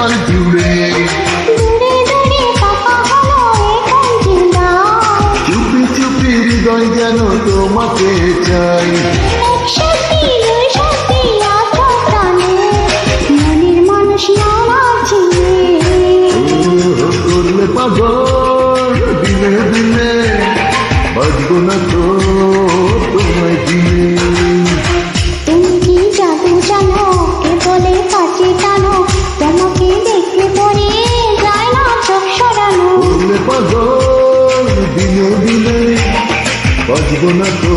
কাল জুড়ে। চুপি চুপি হৃদয় যেন তোমাকে চাই। করলে পাগল দিনে দিনে, বাজবো না তো তোমায় দিনে। তুমি কি জাদু জানো, কে বলে কাছে টানো, তোমাকে দেখতে পরে যায় না চোখ সরানো। করলে পাগল দিনে দিনে, বাজবো না তো